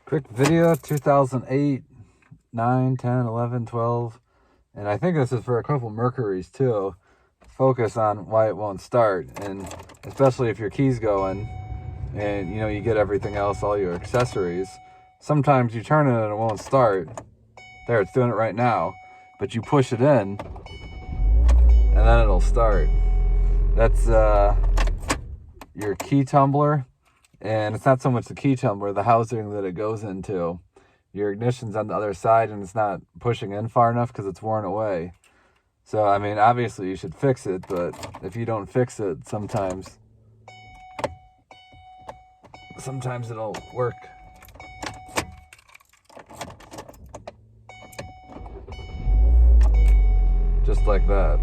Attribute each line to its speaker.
Speaker 1: Quick video, 2008, 9, 10, 11, 12. And I think this is for a couple Mercuries too. Focus on why it won't start. And especially if your key's going and you get everything else, all your accessories. Sometimes you turn it and it won't start. There, it's doing it right now. But you push it in and then it'll start. That's your key tumbler. And it's not so much the key tumbler, the housing that it goes into. Your ignition's on the other side and it's not pushing in far enough because it's worn away. So, I mean, obviously you should fix it, but if you don't fix it, sometimes it'll work. Just like that.